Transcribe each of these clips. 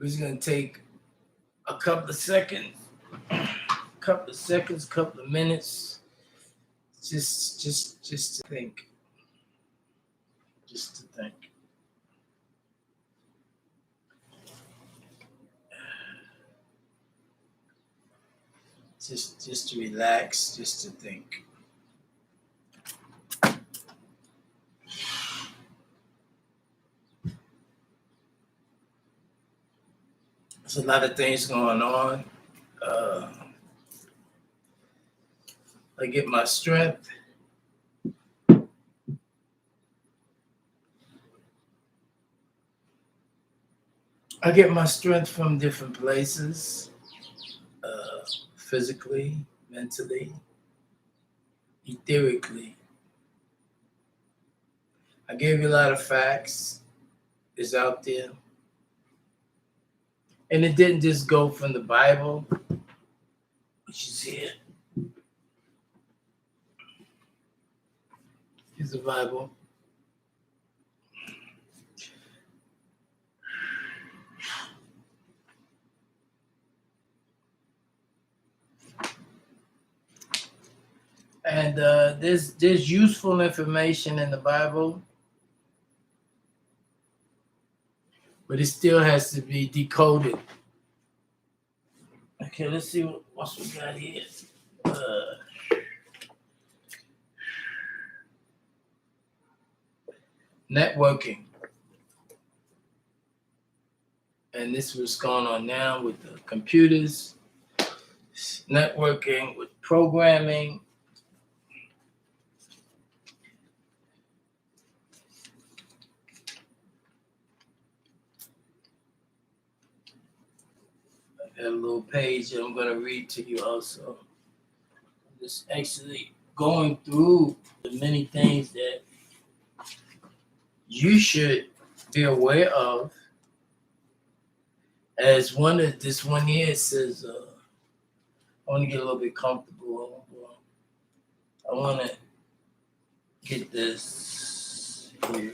We're just gonna take a couple of seconds, couple of minutes, just to think, just to think. Just to relax, just to think. There's a lot of things going on. I get my strength. I get my strength from different places, physically, mentally, etherically. I gave you a lot of facts. It's out there. And it didn't just go from the Bible, which is here. Here's the Bible. And there's useful information in the Bible, but it still has to be decoded. Okay, let's see what we got here. Networking. And this is what's going on now with the computers, networking with programming. I got a little page that I'm going to read to you also. Just actually going through the many things that you should be aware of. As one of this one here, it says, I want to get a little bit comfortable. I want to get this here.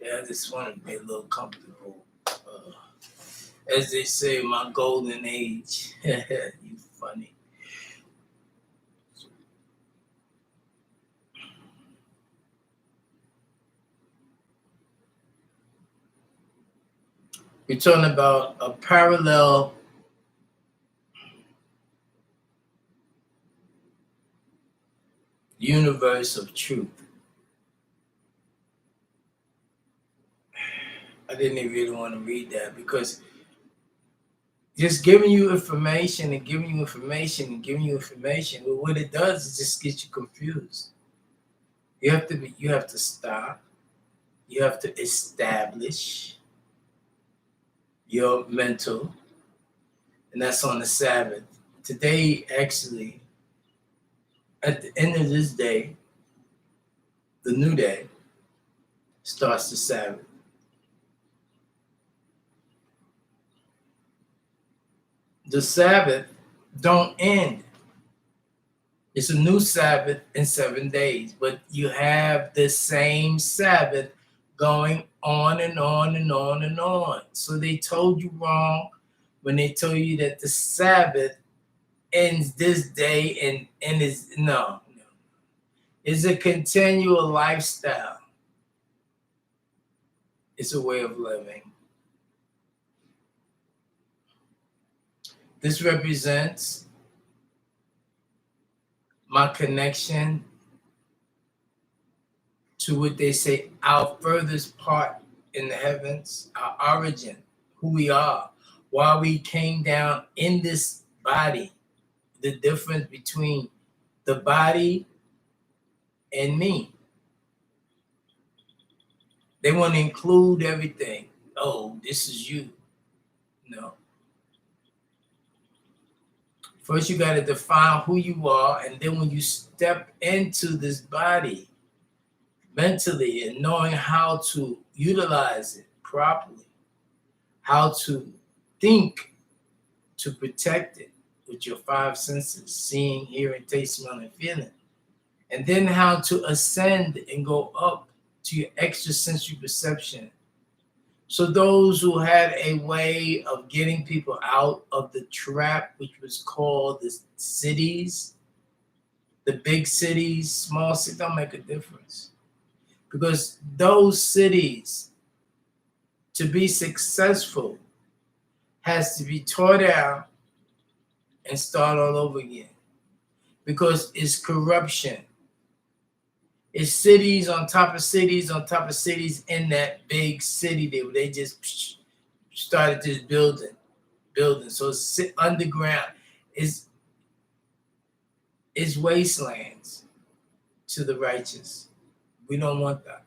Yeah, I just want to be a little comfortable. As they say, my golden age. You funny. We're talking about a parallel universe of truth. I didn't even really want to read that because just giving you information and giving you information and giving you information, well, what it does is just get you confused. You have to stop. You have to establish your mental, and that's on the Sabbath. Today, actually, at the end of this day, the new day starts the Sabbath. The Sabbath don't end. It's a new Sabbath in 7 days, but you have the same Sabbath going on and on and on and on. So they told you wrong when they told you that the Sabbath ends this day and is no. It's a continual lifestyle. It's a way of living. This represents my connection to what they say, our furthest part in the heavens, our origin, who we are, why we came down in this body, the difference between the body and me. They want to include everything. Oh, this is you. No. First, you got to define who you are, and then when you step into this body, mentally and knowing how to utilize it properly, how to think to protect it with your 5 senses, seeing, hearing, taste, smell, and feeling, and then how to ascend and go up to your extrasensory perception. So those who had a way of getting people out of the trap, which was called the cities, the big cities, small cities, don't make a difference. Because those cities, to be successful, has to be tore down and start all over again. Because it's corruption. It's cities on top of cities on top of cities in that big city there. They just started just building. So it's underground. It's wastelands to the righteous. We don't want that.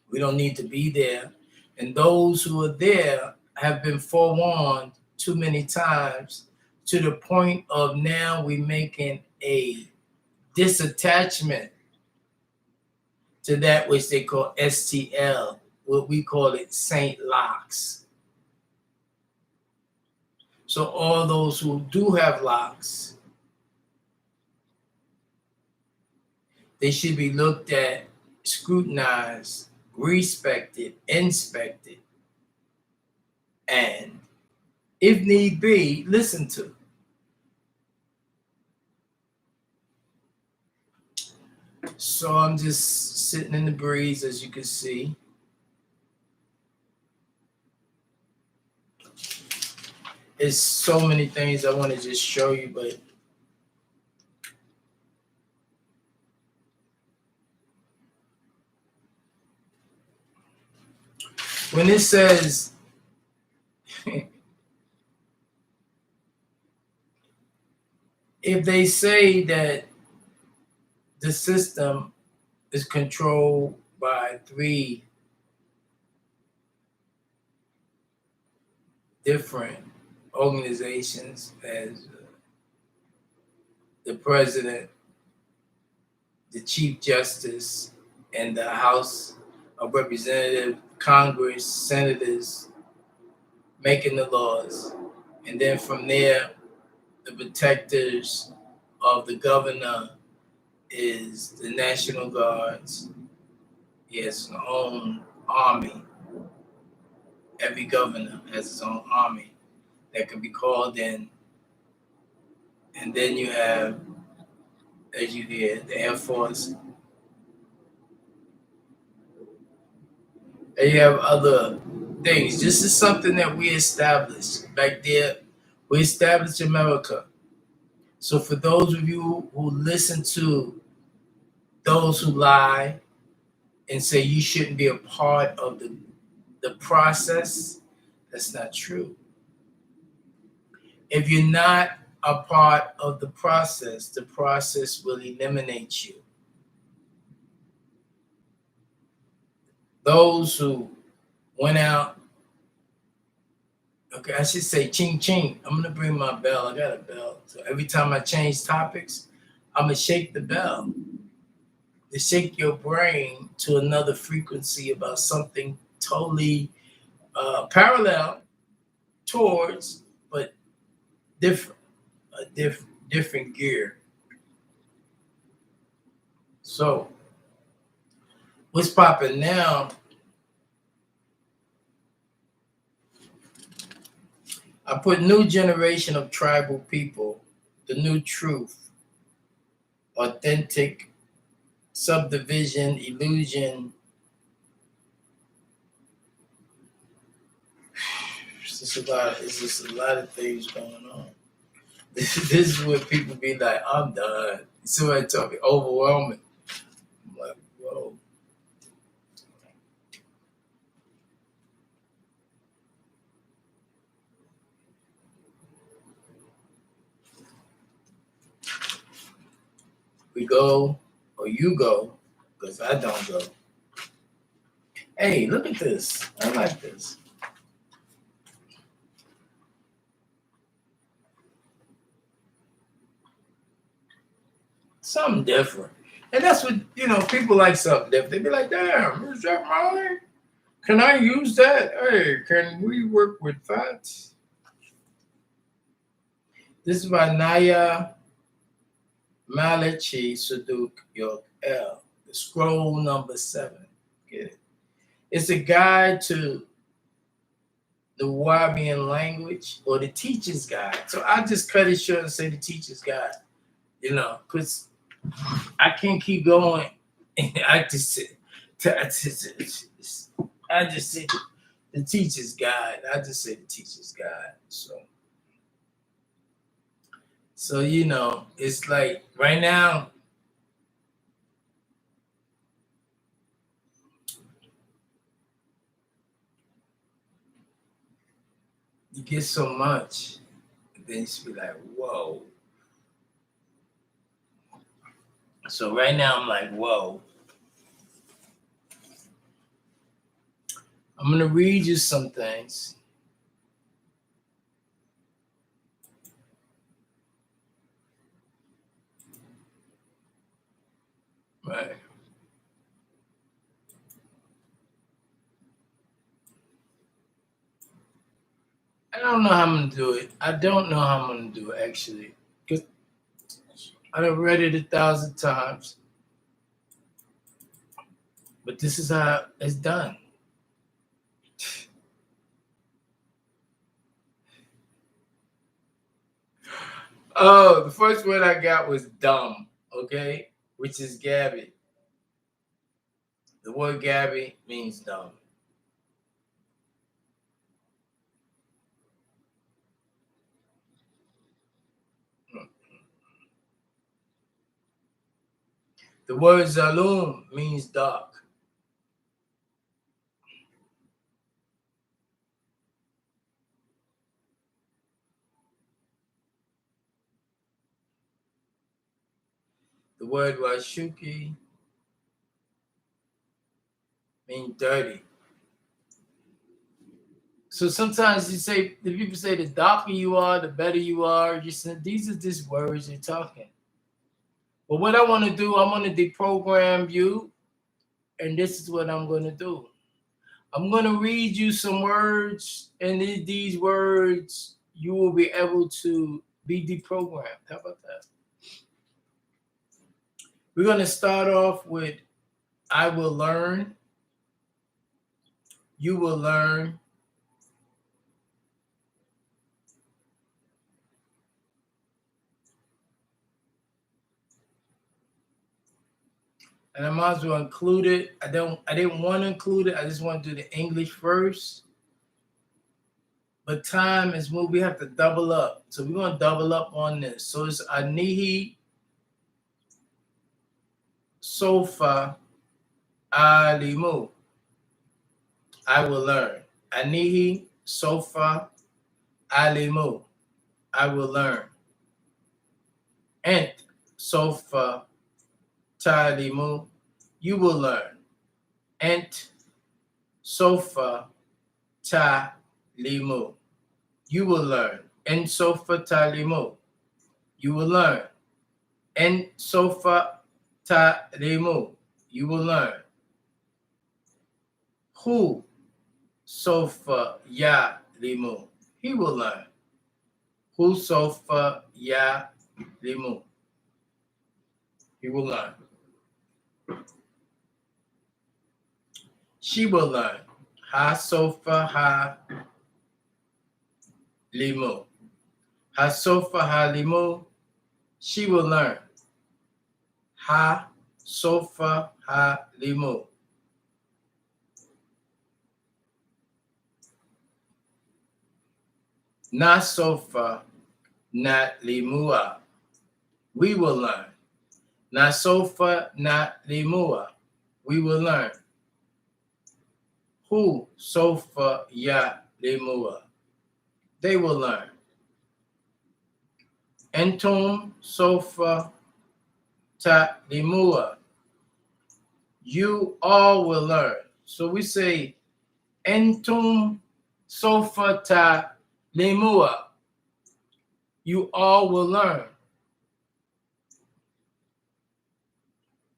We don't need to be there. And those who are there have been forewarned too many times, to the point of now we making a disattachment to that which they call STL, what we call it Saint Locks. So all those who do have locks, they should be looked at, scrutinized, respected, inspected, and if need be, listened to. So I'm just sitting in the breeze, as you can see. There's so many things I want to just show you, but when it says if they say that the system is controlled by 3 different organizations, as the president, the chief justice, and the House of Representatives, Congress, senators making the laws. And then from there, the protectors of the governor is the National Guards. He has his own army. Every governor has his own army that can be called in. And then you have, as you hear, the Air Force. And you have other things. This is something that we established back there. We established America. So for those of you who listen to those who lie and say you shouldn't be a part of the process, that's not true. If you're not a part of the process will eliminate you. Those who went out, okay, I should say ching ching. I'm gonna bring my bell. I got a bell. So every time I change topics, I'm gonna shake the bell to shake your brain to another frequency about something totally parallel towards, but different, a different gear. So what's popping now? I put new generation of tribal people, the new truth, authentic, subdivision, illusion. It's just a lot of things going on. This is where people be like, I'm done. Somebody tell me overwhelming. I'm like, whoa. We go, or you go, because I don't go. Hey, look at this. I like this. Something different. And that's what, people like something different. They be like, damn, is that mine? Can I use that? Hey, can we work with that? This is by Naya Malachi Suduk York L. The scroll number 7. Get it? It's a guide to the Wabian language, or the teacher's guide. So I just cut it short and say the teacher's guide, because I can't keep going. I just said, I just said the teacher's guide. I just say the teacher's guide. So it's like right now, you get so much, and then you just be like, whoa. So right now I'm like, whoa. I'm gonna read you some things. Right. I don't know how I'm gonna do it. I don't know how I'm gonna do it actually. Because I've read it 1,000 times. But this is how it's done. Oh, the first word I got was dumb, okay? Which is Gabby. The word Gabby means dumb. The word Zalum means dark. The word Washuki means dirty. So sometimes the people say the darker you are, the better you are. These are just words you're talking. But what I want to do, I'm going to deprogram you, and this is what I'm going to do. I'm going to read you some words, and these words, you will be able to be deprogrammed. How about that? We're going to start off with I will learn, you will learn, and I might as well include it. I didn't want to include it. I just want to do the English first. But time is when we have to double up. So we're going to double up on this. So it's Anihi, Sofa, Alimu. I will learn. Anihi, Sofa, Alimu. I will learn. Ent, Sofa, Talimu. You will learn. Ent, Sofa, Talimu. You will learn. En Sofa, Talimu. You will learn. En Sofa, Talimu. You will learn. Who sofa ya limu. He will learn. Who sofa ya limu. He will learn. She will learn. Ha sofa ha limu. Ha sofa ha limu. She will learn. Ha sofa ha limu. Na sofa na limua. We will learn. Na sofa na limua. We will learn. Who sofa ya limua. They will learn. Entum sofa ta limua. You all will learn. So we say entum sofa ta limua. You all will learn.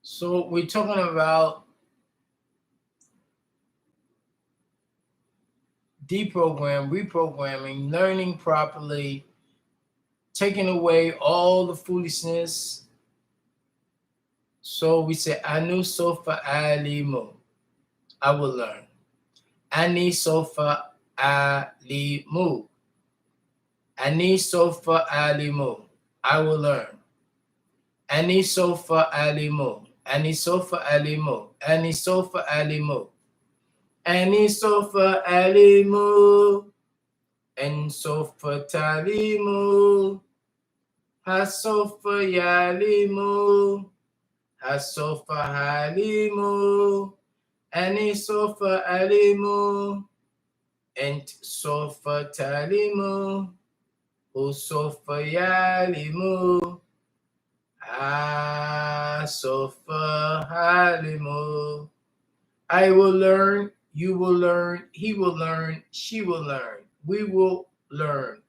So we're talking about reprogramming, learning properly, taking away all the foolishness, So we say anu sofa alimu. I will learn. Ani sofa alimu. Ani sofa alimu. I will learn. Ani sofa alimu. Ani sofa alimu. Ani sofa alimu. Ani sofa alimu. En sofa talimu. Hasofa yalimu. Hasofa halimu. Ani sofa alimu. Ent sofa talimu. Usofa yalimu. Sofa halimu. I will learn, you will learn, he will learn, she will learn, we will learn,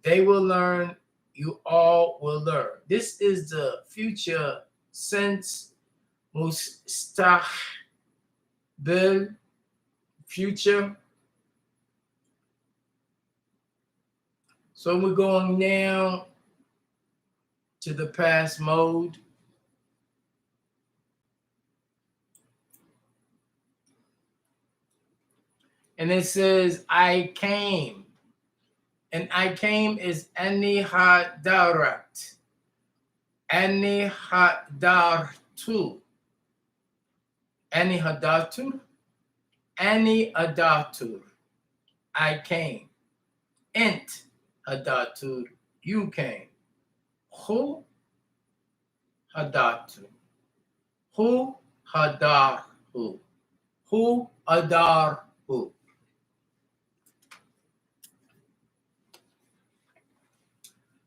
they will learn, you all will learn. This is the future sense, mustaqbil, future. So we're going now to the past mode. And it says, I came. And I came is Ani hadarat. Ani hadartu. Ani hadartu. Ani hadartu. I came. Ent hadartu. You came. Who hadartu. Who hadarhu. Who adarhu.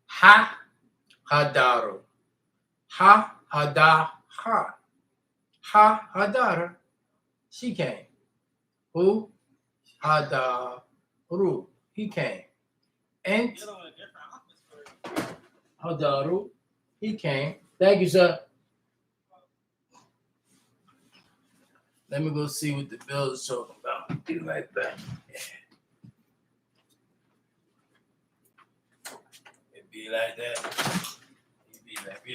Ha hadaru. Ha hadaha. Ha hadara. She came. Who hadaru. He came. Ent hadaru. He came. Thank you, sir. Let me go see what the bill is talking about. Be right back. It be like that. It be like that.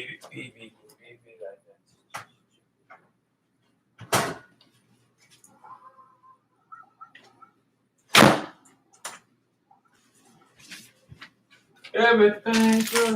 Everything good.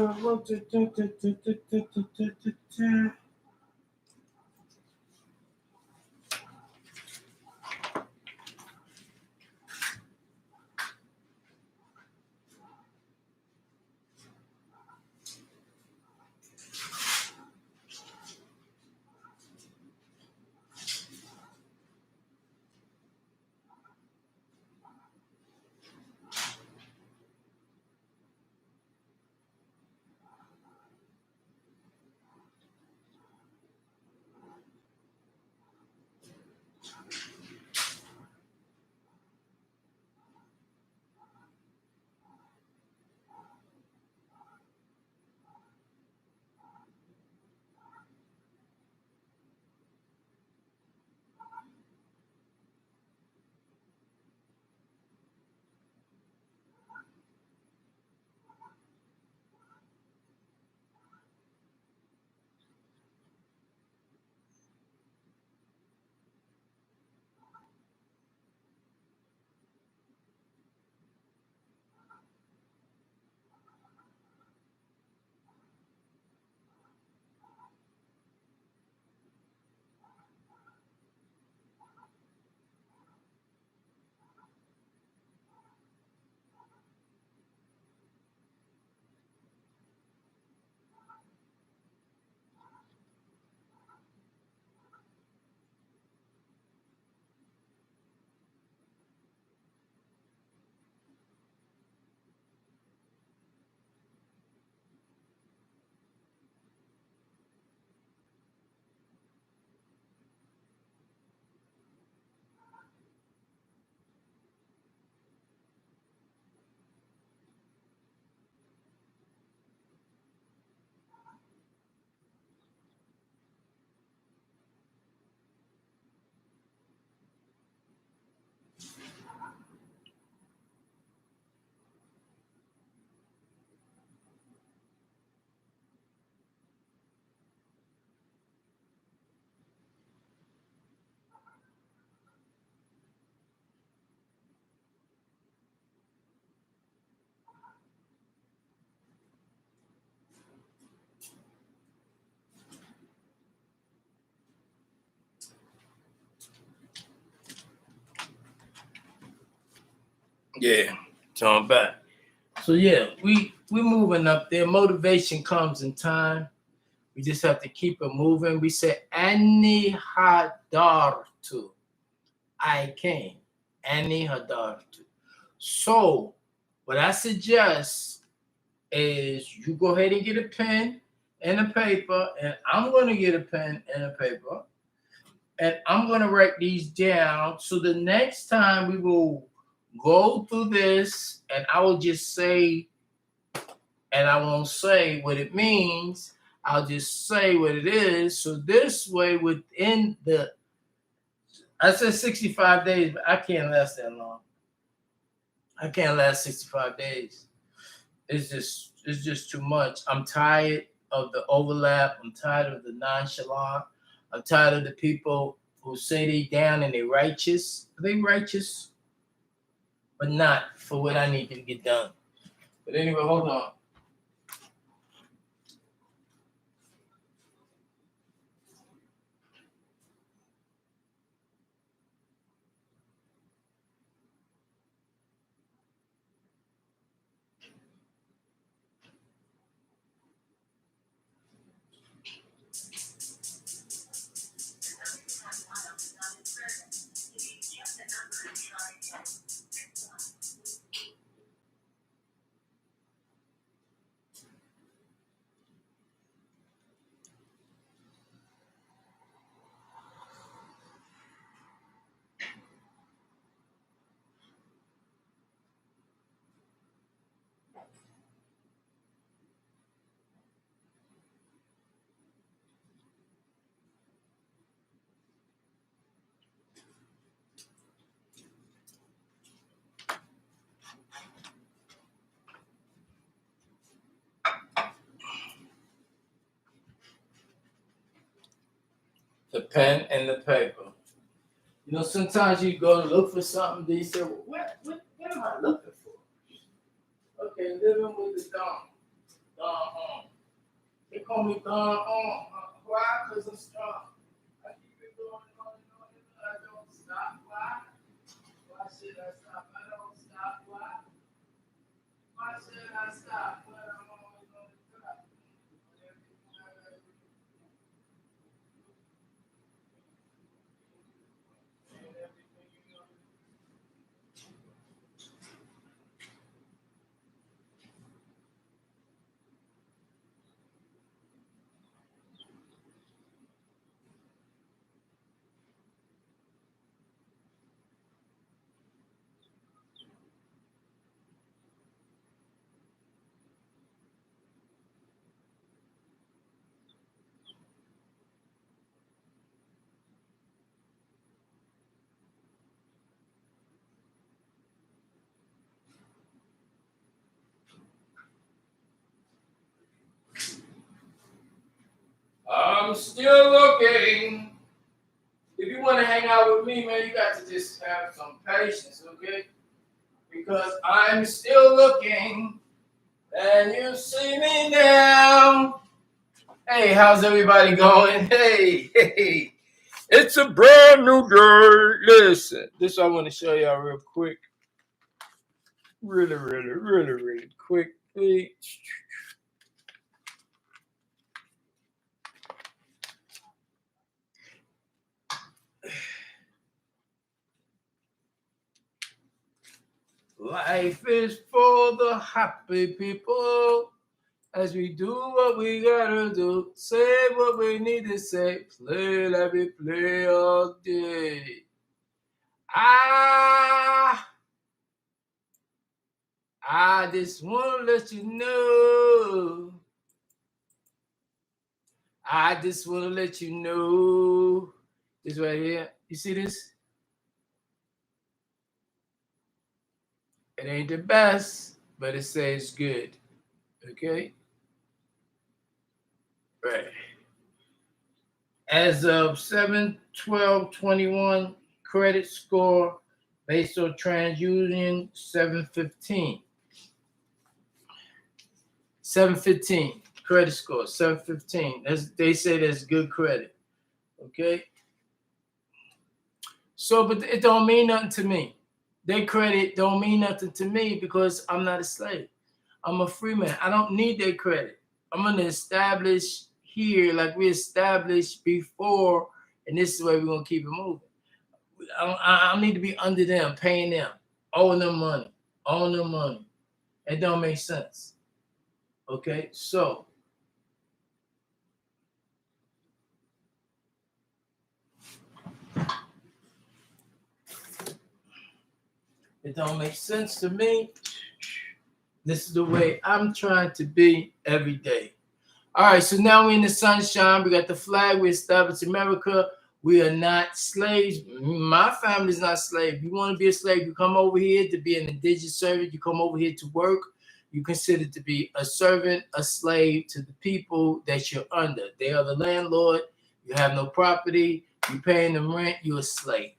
Yeah, turn back. So yeah, we moving up there. Motivation comes in time. We just have to keep it moving. We say Ani Hadartu. I came. Ani Hadartu. So what I suggest is you go ahead and get a pen and a paper, and I'm gonna get a pen and a paper, and I'm gonna write these down. So the next time we will go through this, and I will just say, and I won't say what it means. I'll just say what it is. So this way, within the, I said 65 days, but I can't last that long. I can't last 65 days. It's just too much. I'm tired of the overlap. I'm tired of the nonchalant. I'm tired of the people who say they down and they righteous. They righteous, but not for what I need to get done. But anyway, hold on. The pen and the paper. You know, sometimes you go to look for something, then you say, well, what am I looking for? Okay, living with the Don. Don on. They call me Don on. Why? Because I'm strong. I keep it going on and on and on. I don't stop. Why? Why should I stop? I don't stop. Why? Why should I stop? When I'm always on the top. I'm still looking. If you want to hang out with me, man, you got to just have some patience, okay? Because I'm still looking, and you see me now. Hey, how's everybody going? Hey. It's a brand new day. Listen, this I want to show y'all real quick. Really quickly. Life is for the happy people. As we do what we gotta do, say what we need to say, play like we play all day. Ah, I just wanna let you know. I just wanna let you know. This right here. You see this? It ain't the best, but it says good. Okay? Right. As of 7/12/21, credit score based on TransUnion 715. 715 credit score 715. They say that's good credit. Okay. So, but it don't mean nothing to me. Their credit don't mean nothing to me because I'm not a slave. I'm a free man. I don't need their credit. I'm going to establish here like we established before, and this is where we're going to keep it moving. I need to be under them, paying them, owing them money. It don't make sense. Okay, so it don't make sense to me. This is the way I'm trying to be every day. All right, so now we're in the sunshine. We got the flag. We established America. We are not slaves. My family's not slave. You want to be a slave, you come over here to be an indigent servant. You come over here to work. You consider to be a servant, a slave to the people that you're under. They are the landlord. You have no property. You paying them rent. You're a slave.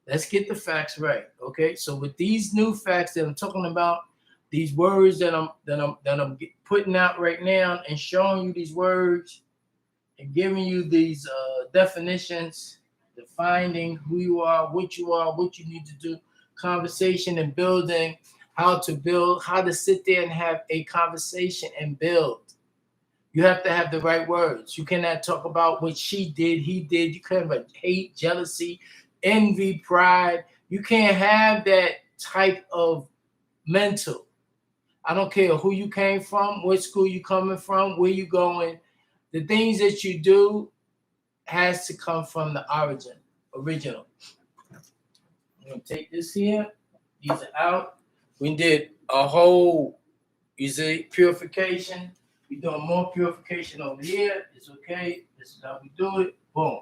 Let's get the facts right, okay? So with these new facts that I'm talking about, these words that I'm putting out right now and showing you these words and giving you these definitions, defining who you are, what you need to do, conversation and building, how to build, how to sit there and have a conversation and build. You have to have the right words. You cannot talk about what she did, he did. You can't have hate, jealousy, envy, pride. You can't have that type of mental. I don't care who you came from, what school you coming from, where you going. The things that you do has to come from the original. I'm gonna take this here. These are out. We did a whole, you see, purification. We're doing more purification over here. It's okay. This is how we do it. Boom.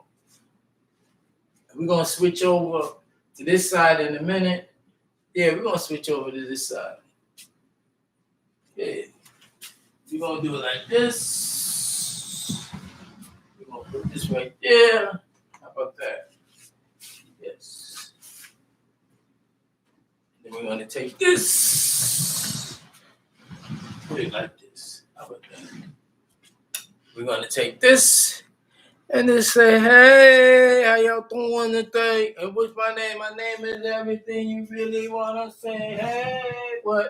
We're gonna switch over to this side in a minute. Yeah, we're gonna switch over to this side. Yeah. We're gonna do it like this. We're gonna put this right there. How about that? Yes. Then we're gonna take this. Put it like this. How about that? We're gonna take this and just say, hey, how y'all doing today? And what's my name? My name is everything you really wanna say. Hey, what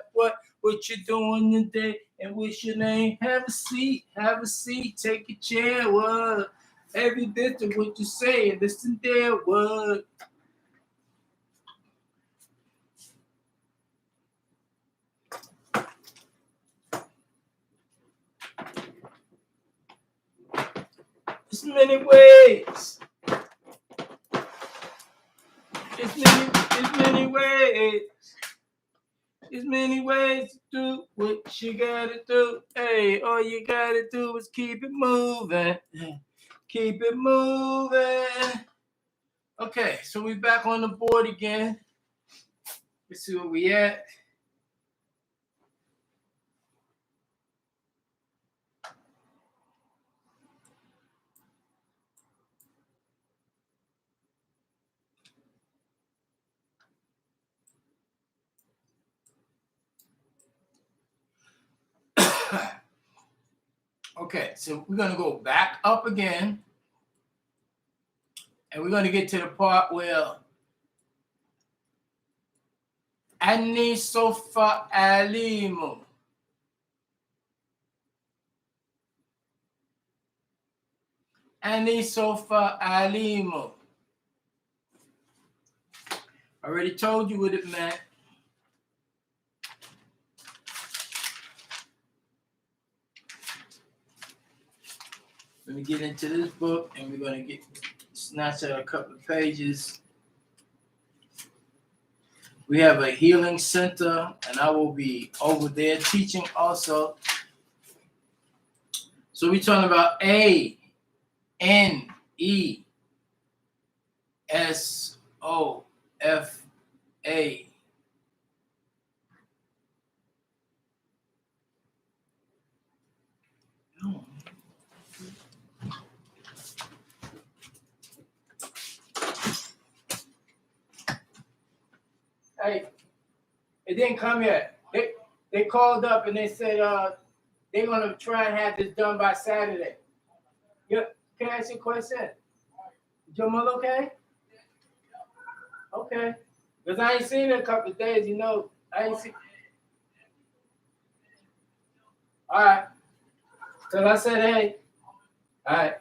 you doing today? And what's your name? Have a seat, take a chair. What? Every bit of what you say, listen there. What? There's many ways. There's many ways. There's many ways to do what you gotta do. Hey, all you gotta do is keep it moving. Keep it moving. Okay, so we back on the board again. Let's see where we at. Okay, so we're gonna go back up again. And we're gonna get to the part where Anni Sofa Alimu. Anni Sofa Alimu. I already told you what it meant. Let me get into this book and we're going to snatch out a couple of pages. We have a healing center and I will be over there teaching also. So we're talking about ANESOFA. Hey, it didn't come yet. They called up and they said they're gonna try and have this done by Saturday. Yeah, can I ask you a question? Is your mother okay? Okay. Because I ain't seen it in a couple of days, you know. I ain't seen. All right. Because I said, hey. All right.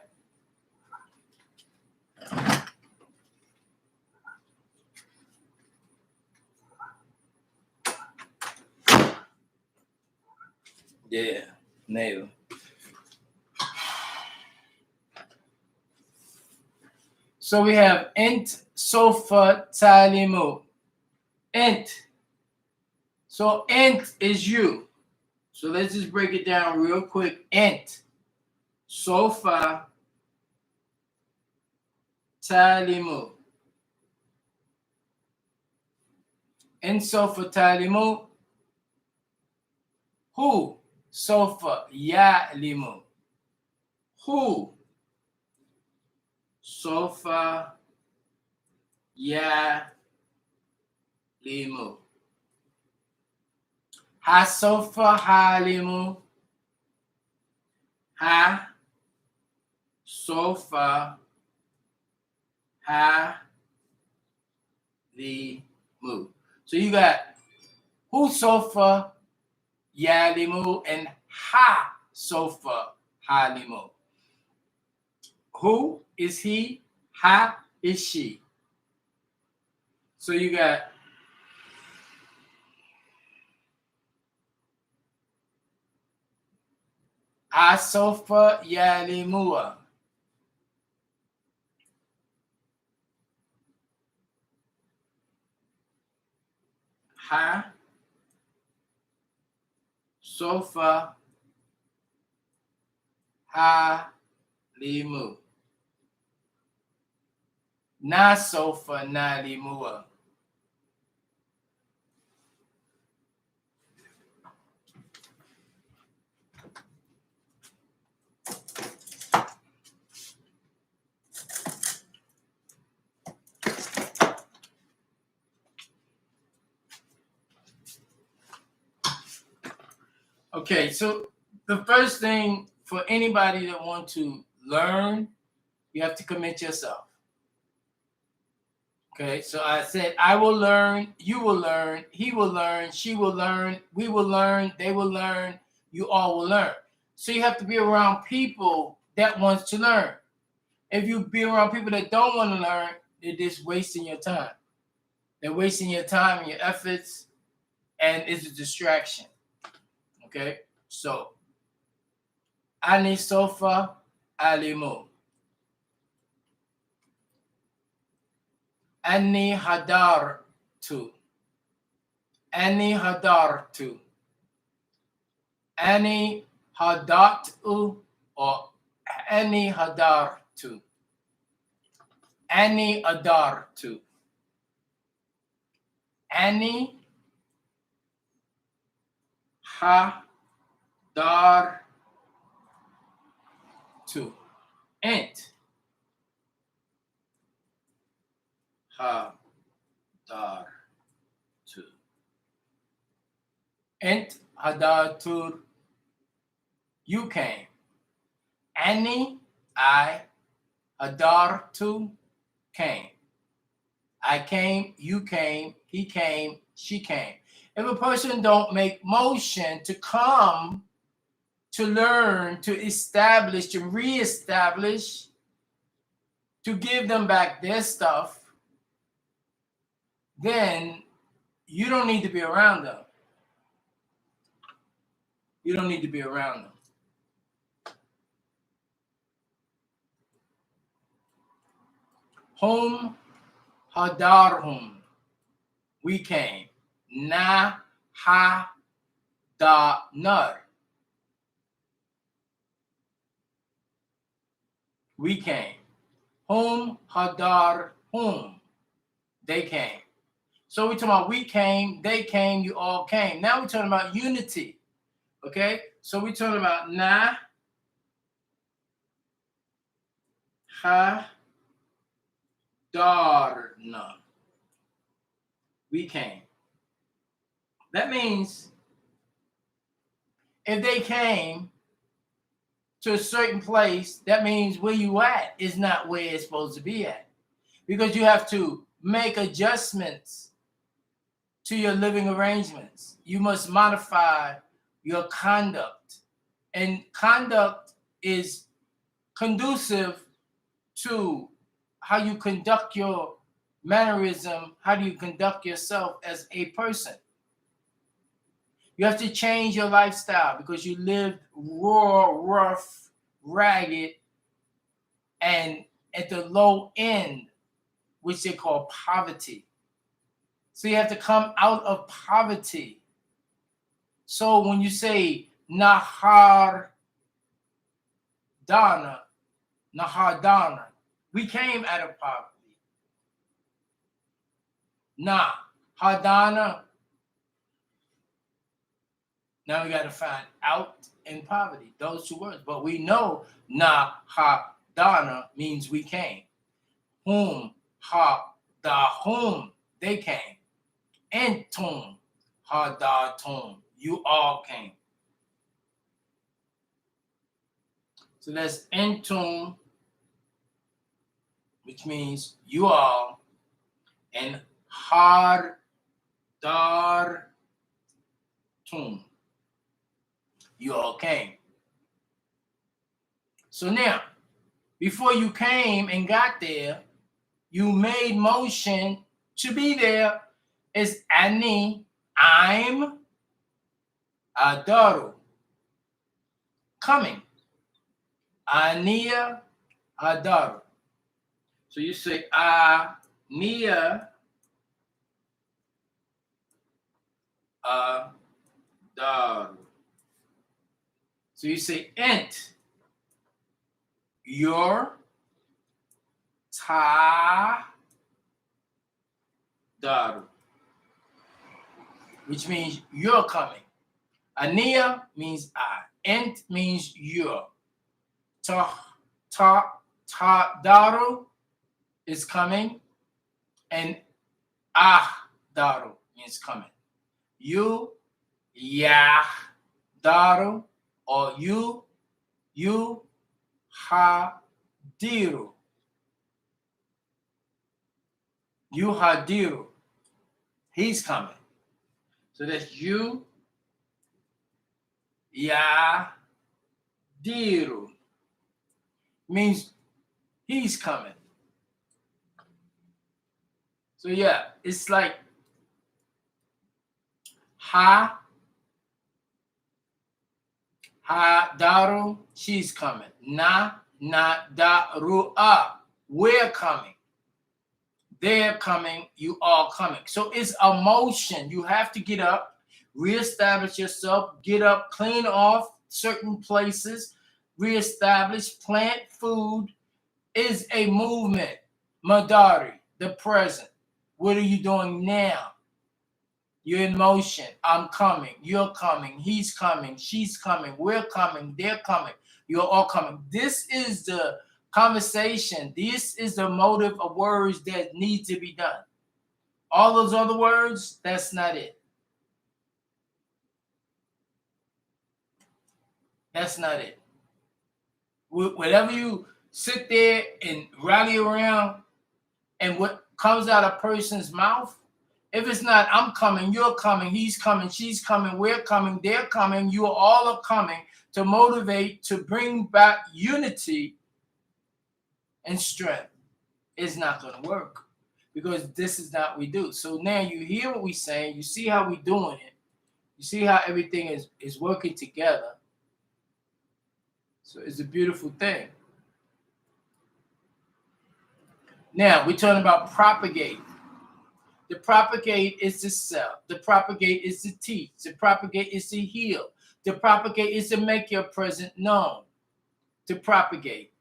Yeah, nail. So we have int sofa talimu. Int. So int is you. So let's just break it down real quick. Int sofa talimu. Int sofa talimu. Who? Sofa ya'limu. Who? Sofa ya'limu. Ha sofa halimu. Ha sofa halimu. So you got who sofa yalimu and ha sofa halimu. Who is he? Ha is she. So you got ha sofa yalimua. Ha sofa halimu. Na sofa nalimua. Okay, so the first thing for anybody that want to learn, you have to commit yourself. Okay, so I said, I will learn, you will learn, he will learn, she will learn, we will learn, they will learn, you all will learn. So you have to be around people that wants to learn. If you be around people that don't want to learn, they're just wasting your time. They're wasting your time and your efforts, and it's a distraction. Okay, so Ani sofa alimu. Ani hadartu. Ani hadartu. Ani hadartu or Ani hadartu. Ani adartu. Ani hadartu. Ent hadartu. Ent hadartur. You came. Ani, I, hadartu, came. I came, you came, he came, she came. If a person don't make motion to come, to learn, to establish, to reestablish, to give them back their stuff, then you don't need to be around them. You don't need to be around them. Hum hadarhum. We came. Na ha da nar. We came. Hum hadar hum. They came. So we're talking about we came, they came, you all came. Now we're talking about unity. Okay? So we're talking about na ha darna. We came. That means if they came to a certain place, that means where you at is not where it's supposed to be at. Because you have to make adjustments to your living arrangements. You must modify your conduct. And conduct is conducive to how you conduct your mannerism, how do you conduct yourself as a person. You have to change your lifestyle because you lived raw, rough, ragged, and at the low end, which they call poverty. So you have to come out of poverty. So when you say Nahar Dana, we came out of poverty. Hadana, now we got to find out in poverty, those two words. But we know Hadana means we came. Whom, whom, they came. Entum, hadatum, you all came. So that's entum, which means you all, and har dar tum, you all came. So now, before you came and got there, you made motion to be there. It's ani, I'm, adaru, coming. Ania, adaru. So you say ania, adaru. So you say ent, your, ta, daru, which means you're coming. Ania means I. Ent means you're. Daru is coming, and daru means coming. You, daru, or you, hadiru. You hadiru. He's coming. So that's you, diru. Means he's coming. So yeah, it's like daru, she's coming. Daru, we're coming. They're coming, you are coming. So it's a motion. You have to get up, reestablish yourself, get up, clean off certain places, reestablish, plant food is a movement. Madari, the present. What are you doing now? You're in motion. I'm coming. You're coming. He's coming. She's coming. We're coming. They're coming. You're all coming. This is the conversation. This is the motive of words that need to be done. All those other words, that's not it. That's not it. Whatever you sit there and rally around, and what comes out of a person's mouth, if it's not I'm coming, you're coming, he's coming, she's coming, we're coming, they're coming, you all are coming, to motivate, to bring back unity and strength, it's not going to work, because this is not what we do. So now you hear what we're saying, you see how we're doing it, you see how everything is working together. So it's a beautiful thing. Now we're talking about propagate. The propagate is to sell. The propagate is to teach. The propagate is to heal. The propagate is to make your present known. To propagate.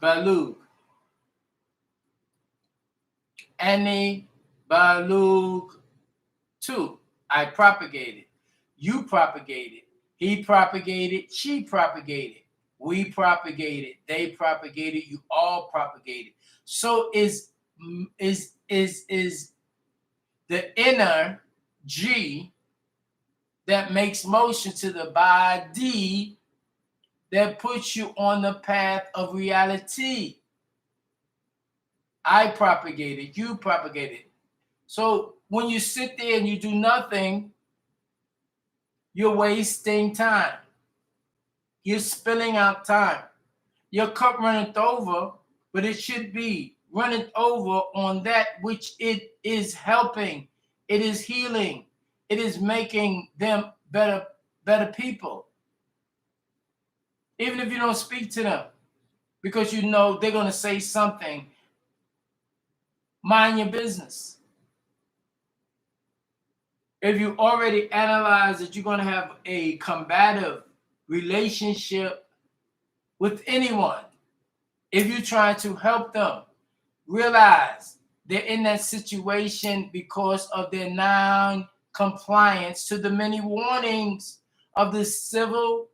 Balug. Ani balug tu. I propagated. You propagated. He propagated. She propagated. We propagated. They propagated. You all propagated. So is the inner G that makes motion to the body that puts you on the path of reality. I propagated, you propagated. So when you sit there and you do nothing, you're wasting time. You're spilling out time. Your cup runneth over, but it should be runneth over on that which it is helping. It is healing. It is making them better people. Even if you don't speak to them, because you know they're going to say something, mind your business. If you already analyze that you're going to have a combative relationship with anyone, if you try to help them, realize they're in that situation because of their non-compliance to the many warnings of the civil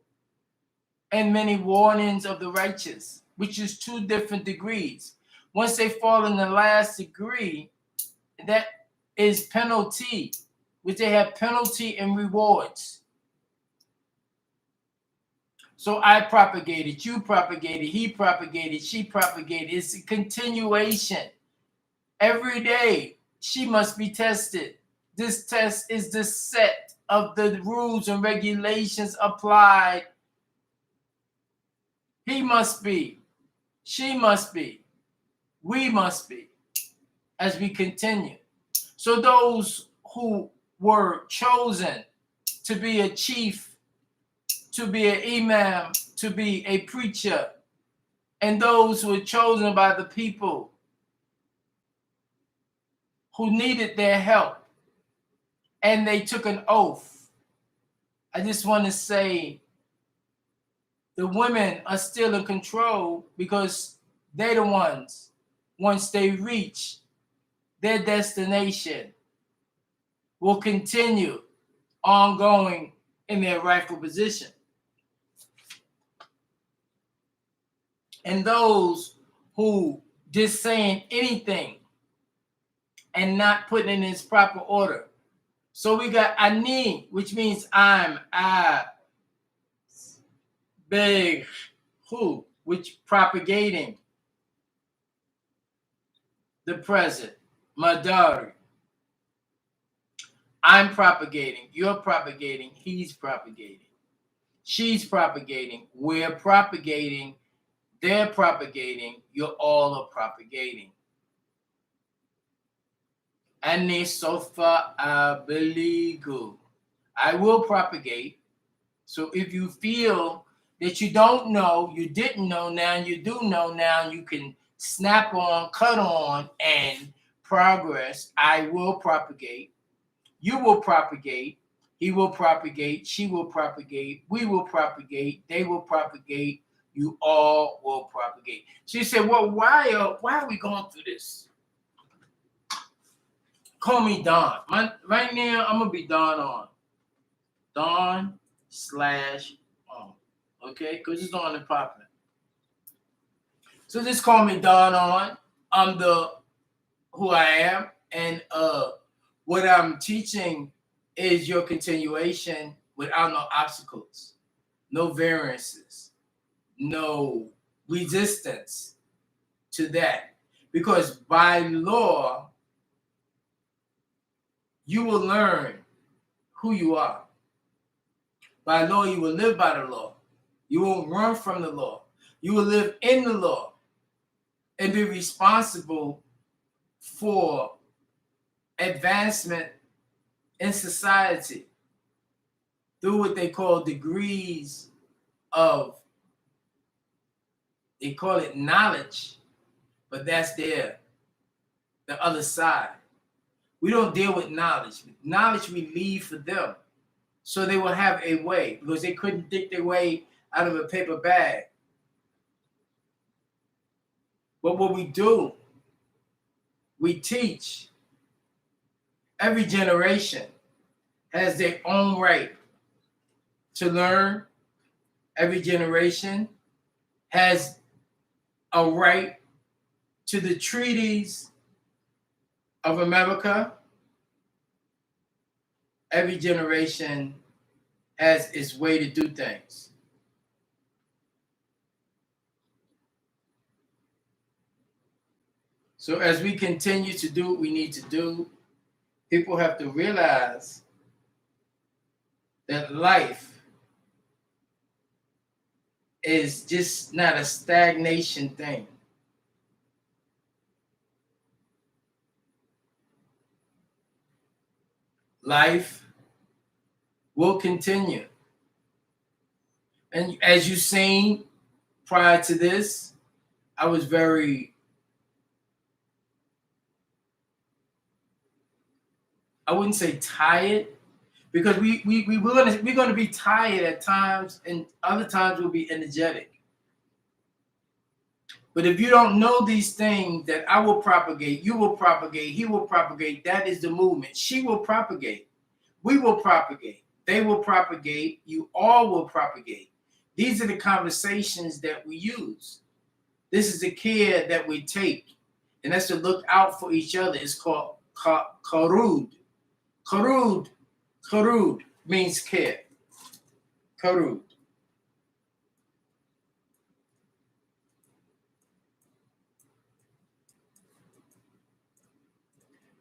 and many warnings of the righteous, which is 2 different degrees. Once they fall in the last degree, that is penalty, which they have penalty and rewards. So I propagated, you propagated, he propagated, she propagated. It's a continuation. Every day, she must be tested. This test is the set of the rules and regulations applied. He must be, she must be, we must be, as we continue. So those who were chosen to be a chief, to be an imam, to be a preacher, and those who were chosen by the people who needed their help, and they took an oath. I just want to say the women are still in control because they're the ones, once they reach their destination, will continue ongoing in their rightful position. And those who just saying anything and not putting in its proper order. So we got Ani, which means I, big, who, which propagating the present, Madari. I'm propagating, you're propagating, he's propagating, she's propagating, we're propagating, they're propagating, you're all are propagating. Ani sofa abiligu. I will propagate. So if you feel that you don't know, you didn't know, now you do know, now you can snap on, cut on, and progress. I will propagate. You will propagate. He will propagate. She will propagate. We will propagate. They will propagate. You all will propagate. She said, well, why are we going through this? Call me Don. Right now, I'm going to be Don on. Don/on. Okay? Because it's on and popping. So just call me Don on. I'm who I am. And what I'm teaching is your continuation without no obstacles, no variances, no resistance to that. Because by law, you will learn who you are. By law, you will live by the law. You won't run from the law. You will live in the law and be responsible for advancement in society through what they call degrees of, they call it knowledge, but that's the other side. We don't deal with knowledge. Knowledge we leave for them. So they will have a way, because they couldn't dig their way out of a paper bag. But what we do, we teach. Every generation has their own right to learn. Every generation has a right to the treaties of America. Every generation has its way to do things. So as we continue to do what we need to do, people have to realize that life is just not a stagnation thing. Life will continue. And as you've seen prior to this, I was very, I wouldn't say tired, because we're gonna be tired at times, and other times we'll be energetic. But if you don't know these things that I will propagate, you will propagate, he will propagate, that is the movement. She will propagate. We will propagate. They will propagate. You all will propagate. These are the conversations that we use. This is the care that we take. And that's to look out for each other. It's called karud. Karud. Karud means care. Karud.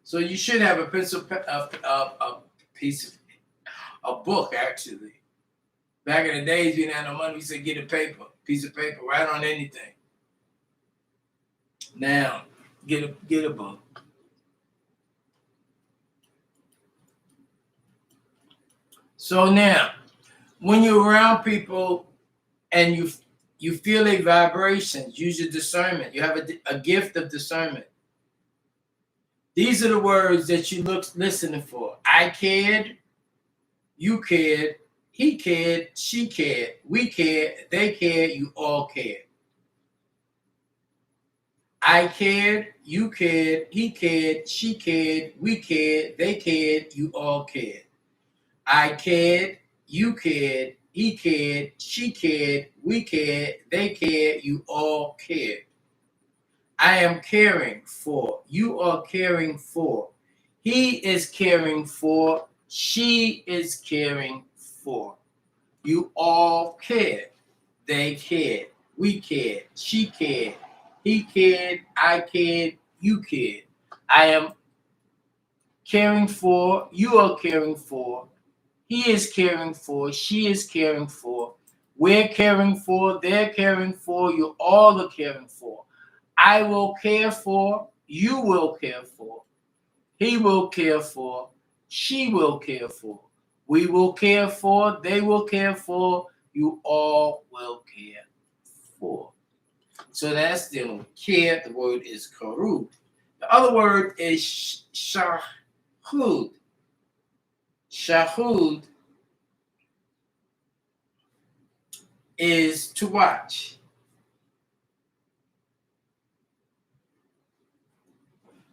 So you should have a pencil, a piece of, a book actually. Back in the days, we didn't have no money. We said get a piece of paper, write on anything. Now, get a book. So now, when you're around people and you feel a vibration, use your discernment. You have a gift of discernment. These are the words that you listening for. I cared, you cared, he cared, she cared, we cared, they cared, you all cared. I cared, you cared, he cared, she cared, we cared, they cared, you all cared. I cared, you cared, he cared, she cared, we cared, they cared, you all cared. I am caring for, you are caring for. He is caring for, she is caring for. You all cared. They cared. We cared. She cared. He cared. I cared. You cared. I am caring for, you are caring for. He is caring for, she is caring for. We're caring for, they're caring for, you all are caring for. I will care for, you will care for. He will care for, she will care for. We will care for, they will care for, you all will care for. So that's the care. The word is karud. The other word is shahud. Shahud is to watch.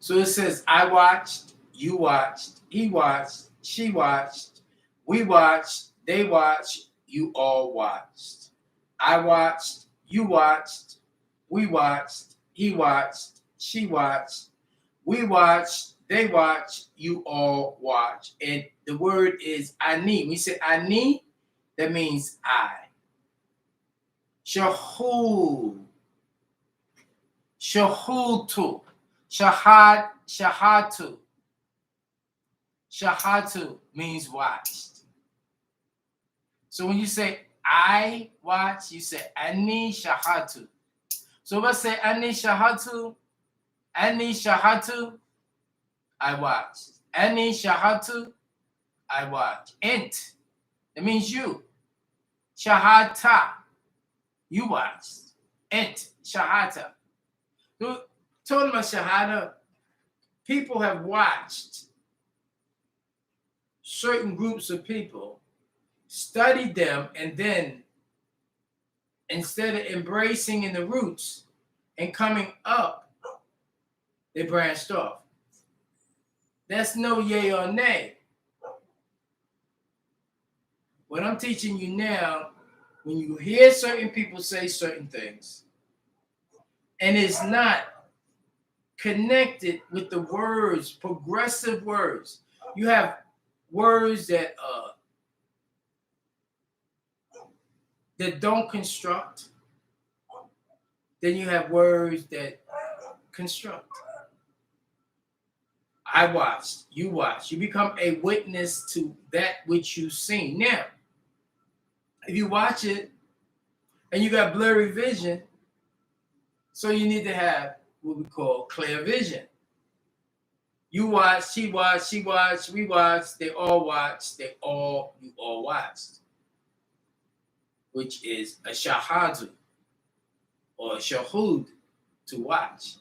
So it says, I watched, you watched, he watched, she watched, we watched, they watched, you all watched. I watched, you watched, we watched, he watched, she watched, we watched, they watched, you all watched. And the word is ani. When you say ani, that means I. Shahud. Shahutu. Shahatu. Shahatu means watched. So when you say I watch, you say ani shahatu. So if I say ani shahatu, I watched. Ani shahatu, I watched. Ent, it means you. Shahata, you watched. Ent, shahata. Talking about shahada, people have watched certain groups of people, studied them, and then instead of embracing in the roots and coming up, they branched off. That's no yay or nay. What I'm teaching you now, when you hear certain people say certain things, and it's not connected with the words, progressive words. You have words that don't construct. Then you have words that construct. I watched, you watch. You become a witness to that which you've seen. Now, if you watch it and you got blurry vision, so you need to have what we call clear vision. You watch, she watched, she watched, we watched, you all watched, which is a shahadu or a shahud, to watch.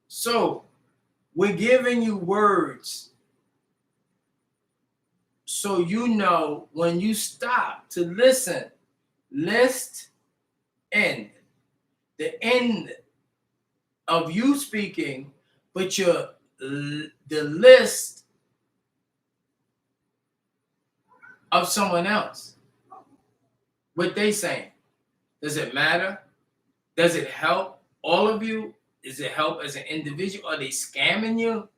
So we're giving you words so you know when you stop to listen, list, end. The end of you speaking, but the list of someone else. What they saying. Does it matter? Does it help all of you? Does it help as an individual? Are they scamming you?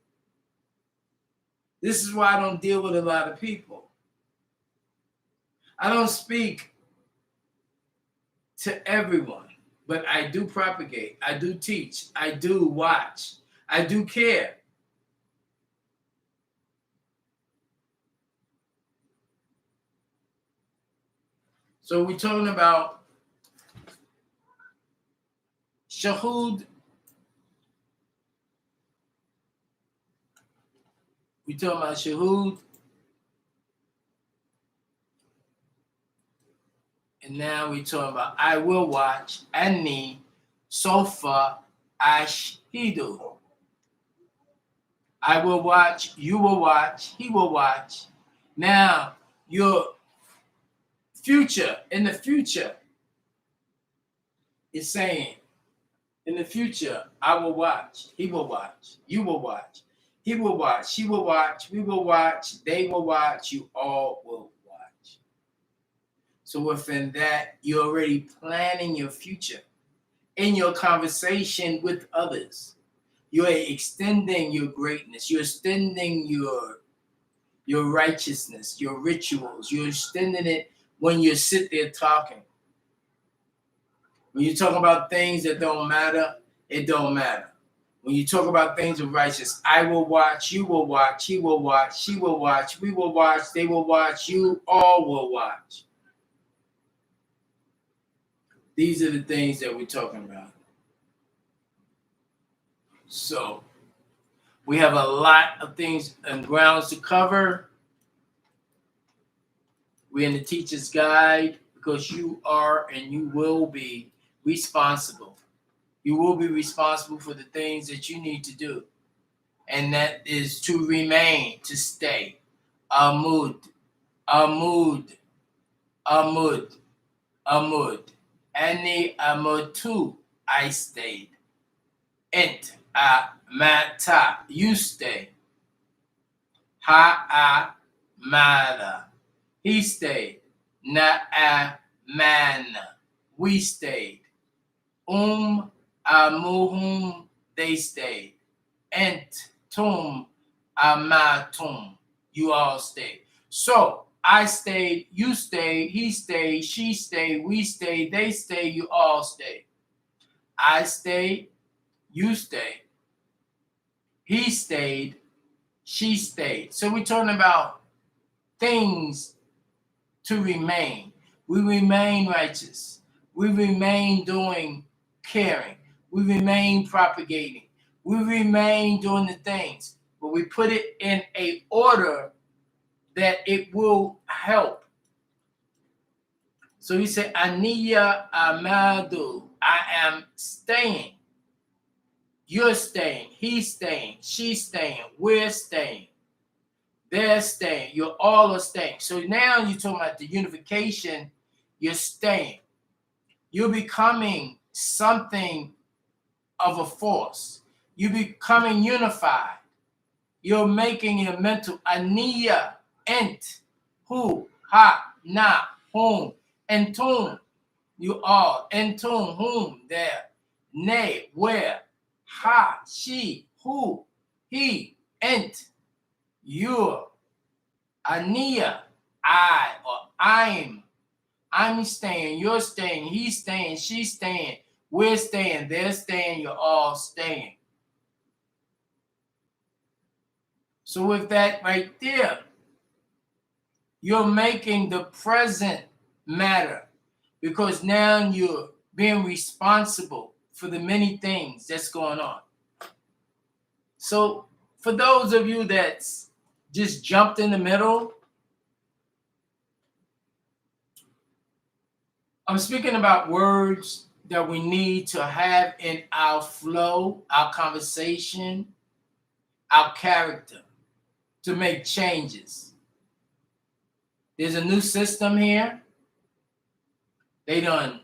This is why I don't deal with a lot of people. I don't speak to everyone, but I do propagate. I do teach. I do watch. I do care. So we're talking about shahud. We're talking about shahud. And now we're talking about I will watch. N.Y.C. Sofa Ashhidu. I will watch, you will watch, he will watch. Now, your future, in the future, is saying, in the future, I will watch, he will watch, you will watch, he will watch, she will watch, we will watch, they will watch, you all will watch. So within that, you're already planning your future in your conversation with others. You're extending your greatness. You're extending your righteousness, your rituals. You're extending it when you sit there talking. When you talk about things that don't matter, it don't matter. When you talk about things of righteous, I will watch, you will watch, he will watch, she will watch, we will watch, they will watch, you all will watch. These are the things that we're talking about. So we have a lot of things and grounds to cover. We're in the teacher's guide because you are and you will be responsible. You will be responsible for the things that you need to do. And that is to remain, to stay. Amud, Amud, Amud, Amud. Ani Amutu, I stayed. Ent Mata, you stay. Ha Mada, he stayed. Man, we stayed. Amuhum, they stayed. Tum amatum, you all stayed. So I stayed, you stayed, he stayed, she stayed, we stayed, they stayed, you all stayed. I stayed, you stayed, he stayed, she stayed. So we're talking about things to remain. We remain righteous. We remain doing caring. We remain propagating. We remain doing the things, but we put it in a order that it will help. So he said, Aniya Amadu, I am staying. You're staying. He's staying. She's staying. We're staying. They're staying. You all are staying. So now you're talking about the unification. You're staying. You're becoming something of a force. You're becoming unified. You're making your mental aniya, ent, who, ha, na, whom, and tune. You all, and tune, whom, there, nay, where, ha, she, who, he, ent, you're, aniya, I, or I'm staying, you're staying, he's staying, she's staying, we're staying, they're staying, you're all staying. So with that right there, you're making the present matter, because now you're being responsible for the many things that's going on. So for those of you that's just jumped in the middle, I'm speaking about words that we need to have in our flow, our conversation, our character to make changes. There's a new system here. They done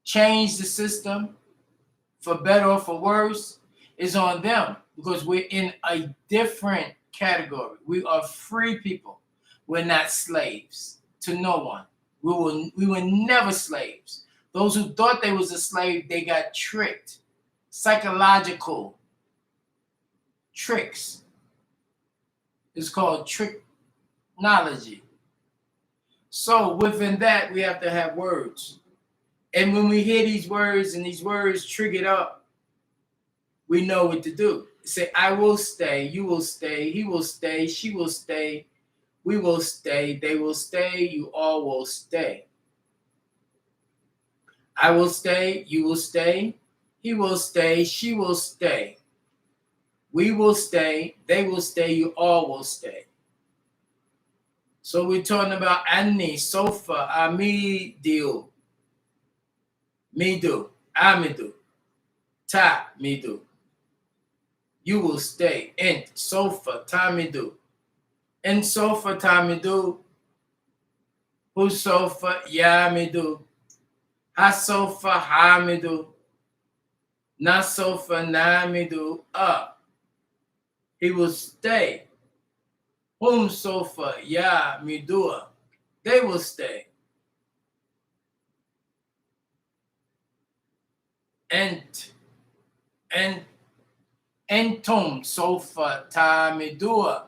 changed the system for better or for worse. It's on them because we're in a different category. We are free people. We're not slaves to no one. We were never slaves. Those who thought they was a slave, they got tricked. Psychological tricks. It's called tricknology. So within that, we have to have words. And when we hear these words and these words triggered up, we know what to do. Say, I will stay, you will stay, he will stay, she will stay, we will stay, they will stay, you all will stay. I will stay, you will stay, he will stay, she will stay. We will stay, they will stay, you all will stay. So we're talking about N.Y.C, sofa, amidu, midu, amidu, ta, midu. You will stay. In sofa, tamidu. In sofa, tamidu. Who sofa, yamidu. Ha sofa, hamidu. Na sofa, namidu. He will stay. Whom sofa, ya midua. They will stay. And entum sofa tamidua.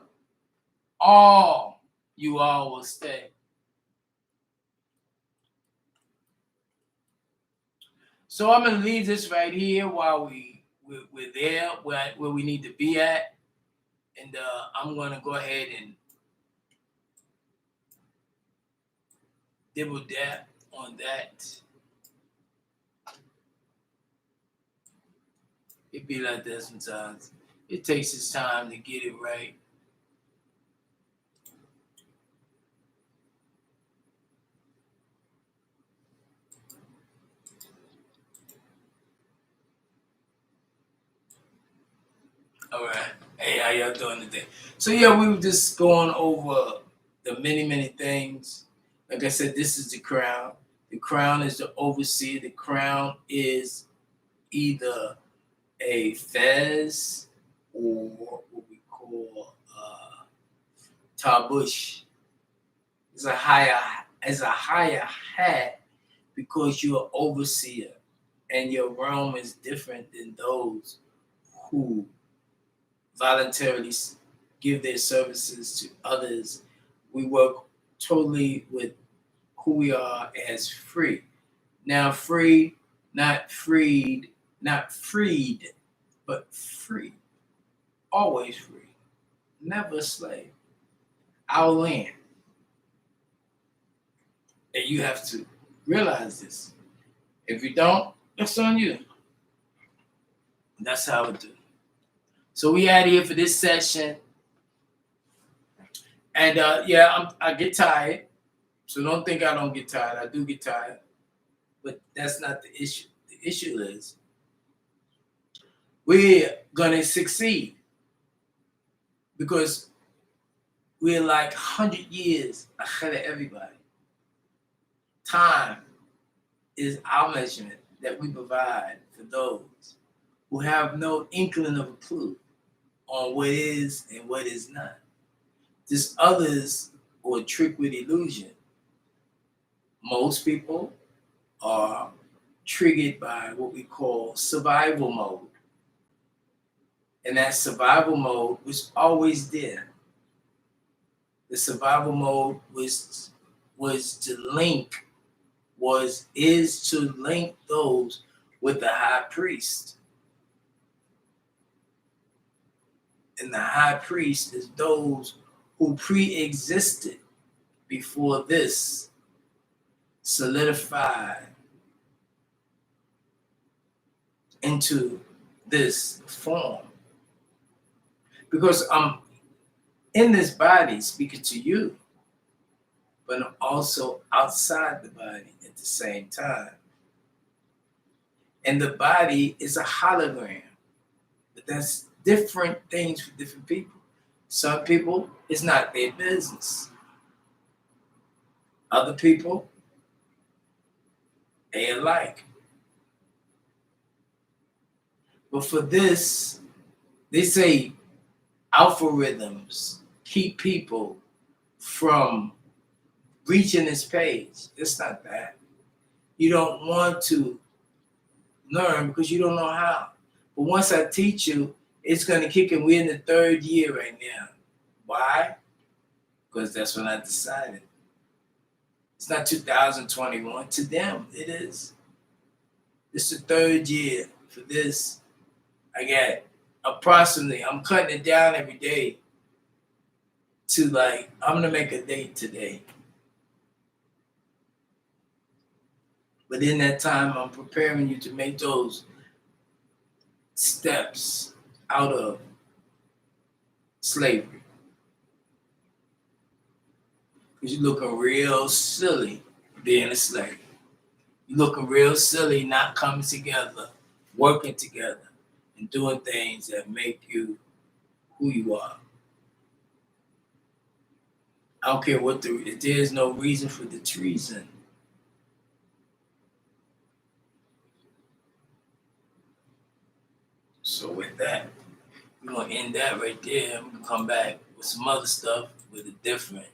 All, you all will stay. So I'm going to leave this right here while we're there where we need to be at. And I'm going to go ahead and dibble dab on that. It be like that sometimes. It takes its time to get it right. All right. Hey, how y'all doing today? So yeah, we were just going over the many things. Like I said, this is the crown. The crown is the overseer. The crown is either a fez or what we call tabush. It's a higher hat because you're an overseer and your realm is different than those who voluntarily give their services to others. We work totally with who we are as free. Now free, not freed, not freed, but free. Always free. Never a slave. Our land. And you have to realize this. If you don't, that's on you. That's how we do. So we out here for this session. And I get tired. So don't think I don't get tired. I do get tired. But that's not the issue. The issue is we're going to succeed because we're like 100 years ahead of everybody. Time is our measurement that we provide for those who have no inkling of a clue on what is and what is not. Just others or trick with illusion. Most people are triggered by what we call survival mode. And that survival mode was always there. The survival mode is to link those with the high priest. And the high priest is those who pre-existed before this solidified into this form. Because I'm in this body speaking to you, but I'm also outside the body at the same time. And the body is a hologram. But that's different things for different people. Some people, it's not their business. Other people, they alike. But for this, they say algorithms keep people from reaching this page. It's not that. You don't want to learn because you don't know how. But once I teach you, it's going to kick in. We're in the 3rd year right now. Why? Because that's when I decided. It's not 2021. To them, it is. It's the 3rd year for this. I got approximately, I'm cutting it down every day to like, I'm going to make a date today. But in that time, I'm preparing you to make those steps out of slavery. Because you're looking real silly being a slave. You're looking real silly not coming together, working together, and doing things that make you who you are. I don't care what there's no reason for the treason. So with that, we're gonna end that right there. I'm gonna come back with some other stuff with a different